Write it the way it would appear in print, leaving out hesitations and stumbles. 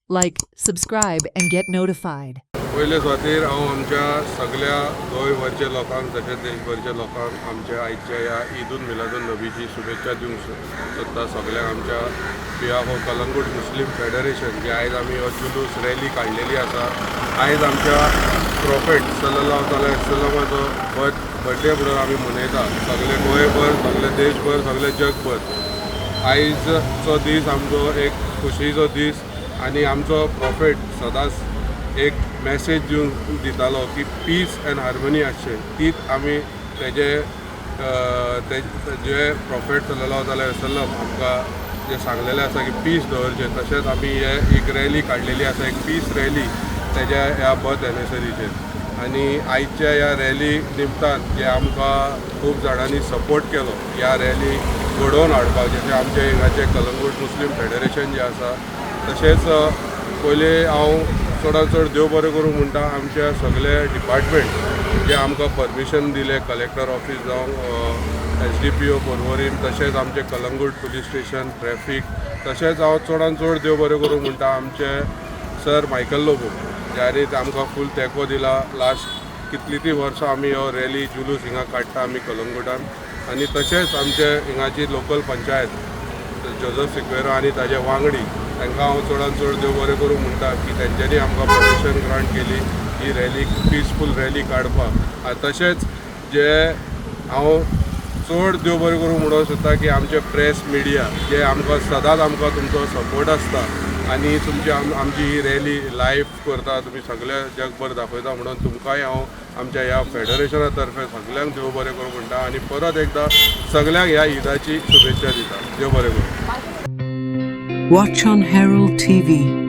Like, subscribe, and get notified. पयले सुवातेर हांव आमच्या सगळ्या गोंयभरच्या लोकांक तशेंच देशभरच्या लोकांक आमच्या आयच्या ह्या ईद उल मिलादुन नबीची शुभेच्छा दिवंक सोदता सगळ्यांक आमच्या behalf of Calangute Muslim federation जे आयज आमी हो जुलूस रॅली काडलेली आसा. आयज आमच्या प्रॉफेट सल्लल्लाहु अलैहि वसल्लमाचो बर्थडे म्हणून आमी मनयता सगळे गोंयभर सगळे देशभर सगळे जगभर. आयजचो दीस आमचो एक खुशीचो दीस आनी आमचो प्रॉफेट सदांच एक मॅसेज दिवन दितालो की पीस एंड हार्मनी आसचे. तीच आमी तेजे जे प्रॉफेट सल्लल्लाहु अलैहि वसल्लम आमकां जे सांगलेलें आसा की पीस दवरचें, तशेंच आमी हे एक रॅली काडलेली आसा, एक पीस रॅली तेज्या ह्या बर्थ एनिवर्सरीचेर. आनी आयच्या ह्या रॅली निमतान जे आमकां खूब जाणांनी सपोर्ट केलो ह्या रॅली घडोवन हाडपाक, जशें आमचे हिंगाचे कलंगूट मुस्लीम फेडरेशन जे आसा, तशेंच पयले हांव चडांत चड देव बरें करूं म्हणटा आमच्या सगळे डिपार्टमेंट जे आमकां परमिशन दिले, कलेक्टर ऑफिस जावं SDPO पर्वरीम, तशेंच आमचे कलंगूट पुलीस स्टेशन ट्रॅफिक, तशेंच हांव चडांत चड देव बरें करूं म्हणटा आमचे सर मायकल लोबो ज्याने आमकां फूल तेंको दिला. लास्ट कितली ती वर्सां आमी हो रॅली जुलूस हिंगा काडटा आमी कलंगूटान. आनी तशेंच आमचे हिंगाची लोकल पंचायत जोझफ सिक्वेरा आनी ताजे वांगडी तांकां हांव चडांत चड देव बरें करूं म्हणटा की तेंच्यांनी आमकां परमिशन ग्रांट केली ही रॅली पिसफूल रॅली काडपाक. आनी तशेंच जे हांव चड देव बरें करूं म्हणूंक सोदता की आमचे प्रेस मिडिया जे आमकां सदांच आमकां तुमचो सपोर्ट आसता आनी तुमची आमची ही रॅली लायव्ह करता, तुमी सगळे जगभर दाखयता म्हणून तुमकांय हांव आमच्या ह्या फेडरेशना तर्फे सगळ्यांक देव बरें करूं म्हणटा आनी परत एकदां सगळ्यांक ह्या ईदाची शुभेच्छा दिता. देव बरें करूं. Watch on Herald TV.